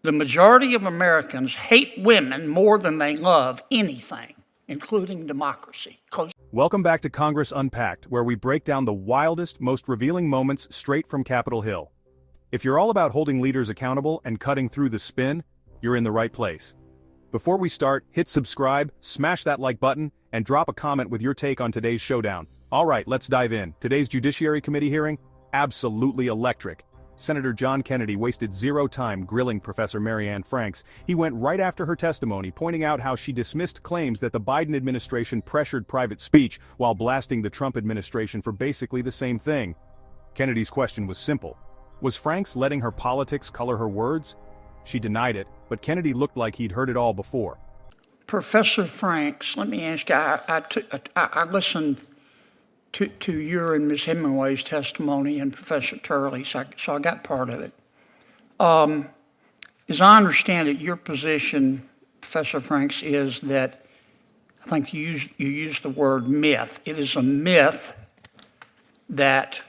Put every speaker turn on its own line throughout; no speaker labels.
The majority of Americans hate women more than they love anything, including democracy.
Welcome back to Congress Unpacked, where we break down the wildest, most revealing moments straight from Capitol Hill. If you're all about holding leaders accountable and cutting through the spin, you're in the right place. Before we start, hit subscribe, smash that like button, and drop a comment with your take on today's showdown. All right, let's dive in. Today's Judiciary Committee hearing? Absolutely electric. Senator John Kennedy wasted zero time grilling Professor Marianne Franks. He went right after her testimony, pointing out how she dismissed claims that the Biden administration pressured private speech while blasting the Trump administration for basically the same thing. Kennedy's question was simple. Was Franks letting her politics color her words? She denied it, but Kennedy looked like he'd heard it all before.
Professor Franks, let me ask you, I listened to your and Ms. Hemingway's testimony and Professor Turley, so I got part of it. As I understand it, your position, Professor Franks, is that, I think you used the word myth. It is a myth that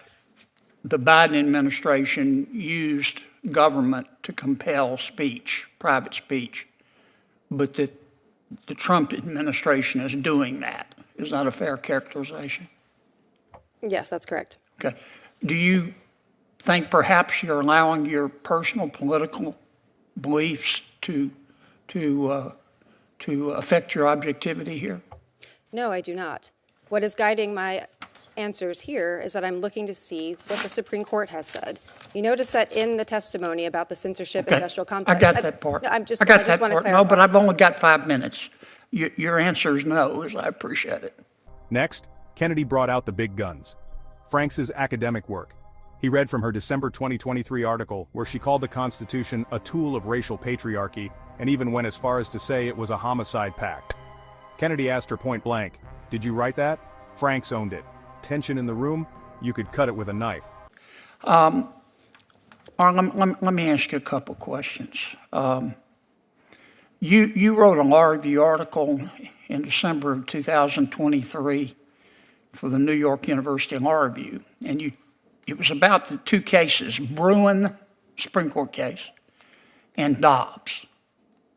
the Biden administration used government to compel speech, private speech, but that the Trump administration is doing that. Is that a fair characterization?
Yes, that's correct.
Okay. Do you think perhaps you're allowing your personal political beliefs to affect your objectivity here?
No, I do not. What is guiding my answers here is that I'm looking to see what the Supreme Court has said. You notice that in the testimony about the censorship industrial complex.
I got that part.
No, I just
want
to clarify.
No, but I've only got 5 minutes. Your answer is no, as I appreciate it.
Next, Kennedy brought out the big guns. Franks's academic work. He read from her December 2023 article where she called the Constitution a tool of racial patriarchy and even went as far as to say it was a homicide pact. Kennedy asked her point blank, "Did you write that?" Franks owned it. Tension in the room, you could cut it with a knife.
Let me ask you a couple questions. You wrote a law review article in December of 2023 for the New York University Law Review, and it was about the two cases, Bruin, Supreme Court case, and Dobbs.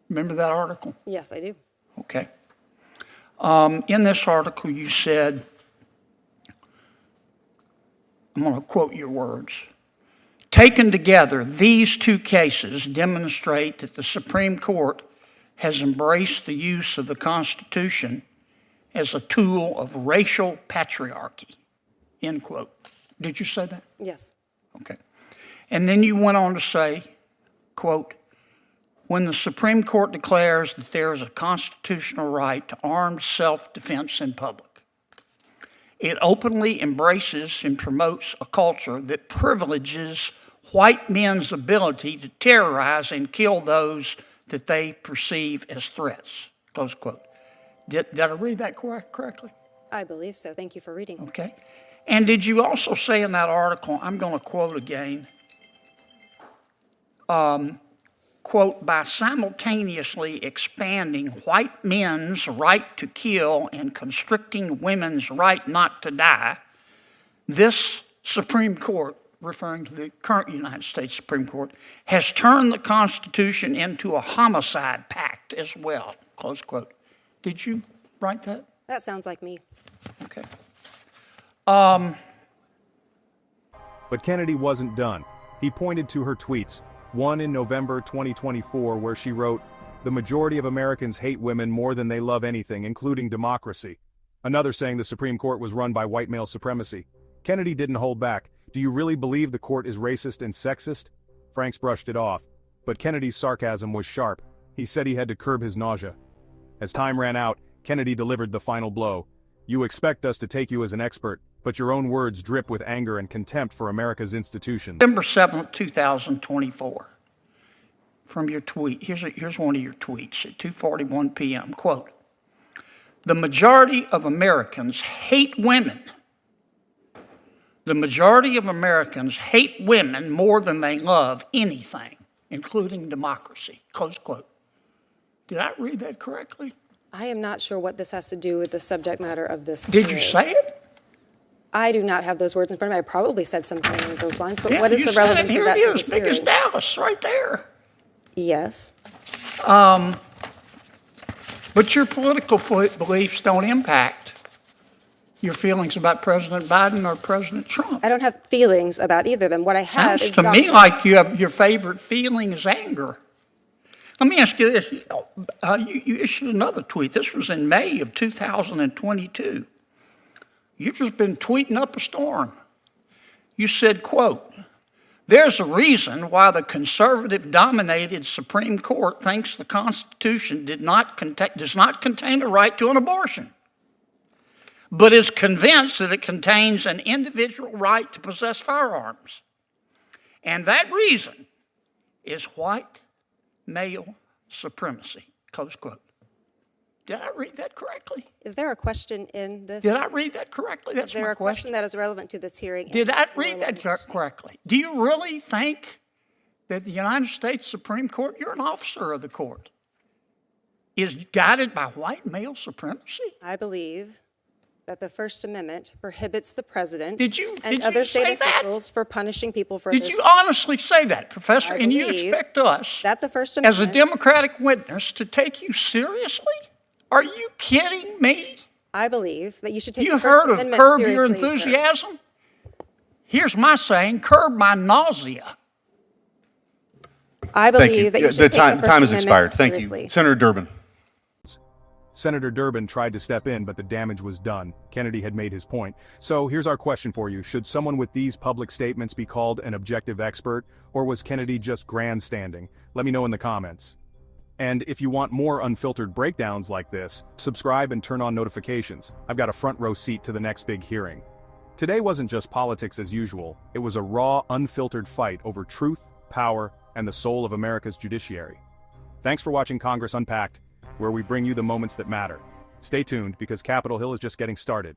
Remember that article?
Yes, I do.
Okay. In this article, you said, I'm going to quote your words, "Taken together, these two cases demonstrate that the Supreme Court has embraced the use of the Constitution as a tool of racial patriarchy," end quote. Did you say that?
Yes.
Okay. And then you went on to say, quote, "When the Supreme Court declares that there is a constitutional right to armed self-defense in public, it openly embraces and promotes a culture that privileges white men's ability to terrorize and kill those that they perceive as threats," close quote. Did I read that correctly?
I believe so. Thank you for reading.
Okay. And did you also say in that article, I'm going to quote again, quote, "by simultaneously expanding white men's right to kill and constricting women's right not to die, this Supreme Court," referring to the current United States Supreme Court, "has turned the Constitution into a homicide pact as well," close quote. Did you write that?
That sounds like me.
Okay.
But Kennedy wasn't done. He pointed to her tweets, one in November 2024 where she wrote, "The majority of Americans hate women more than they love anything, including democracy." Another saying the Supreme Court was run by white male supremacy. Kennedy didn't hold back. "Do you really believe the court is racist and sexist?" Franks brushed it off. But Kennedy's sarcasm was sharp. He said he had to curb his nausea. As time ran out, Kennedy delivered the final blow. "You expect us to take you as an expert, but your own words drip with anger and contempt for America's institutions."
December 7th, 2024, from your tweet. Here's one of your tweets at 2:41 p.m. Quote, "The majority of Americans hate women. The majority of Americans hate women more than they love anything, including democracy," close quote. Did I read that correctly?
I am not sure what this has to do with the subject matter of this
Did
hearing.
you say it?
I do not have those words in front of me. I probably said something along those lines, but
Yeah,
what is
you
the
said it.
relevance
Here
of that
it
to
is,
this
big as
hearing?
Dallas, right there.
Yes.
But your political beliefs don't impact your feelings about President Biden or President Trump.
I don't have feelings about either of them. What I have
Sounds
is
to me
doctrine.
like your favorite feeling is anger. Let me ask you this. You issued another tweet. This was in May of 2022. You've just been tweeting up a storm. You said, quote, "There's a reason why the conservative-dominated Supreme Court thinks the Constitution does not contain a right to an abortion, but is convinced that it contains an individual right to possess firearms. And that reason is white male supremacy," close quote. Did I read that correctly?
Is there a question in this?
Did I read that correctly? That's
Is there
my
a question that is relevant to this hearing?
Did I read that correctly? Do you really think that the United States Supreme Court, you're an officer of the court, is guided by white male supremacy?
I believe that the First Amendment prohibits the president
Did you
and other
say
state
that?
officials for punishing people for
Did
their
you honestly say that, Professor?
I
And you
believe
expect us,
that the First
as a
Amendment,
Democratic witness, to take you seriously? Are you kidding me?
I believe that you should take
You
the First
heard of
Amendment
curb your
seriously, sir.
enthusiasm? Here's my saying, curb my nausea.
I
Thank you.
believe that you should
The
take
time
the First
has
Amendment
expired. Thank
seriously.
you. Senator Durbin.
Senator Durbin tried to step in, but the damage was done. Kennedy had made his point. So here's our question for you. Should someone with these public statements be called an objective expert, or was Kennedy just grandstanding? Let me know in the comments. And if you want more unfiltered breakdowns like this, subscribe and turn on notifications. I've got a front row seat to the next big hearing. Today wasn't just politics as usual. It was a raw, unfiltered fight over truth, power, and the soul of America's judiciary. Thanks for watching Congress Unpacked, where we bring you the moments that matter. Stay tuned, because Capitol Hill is just getting started.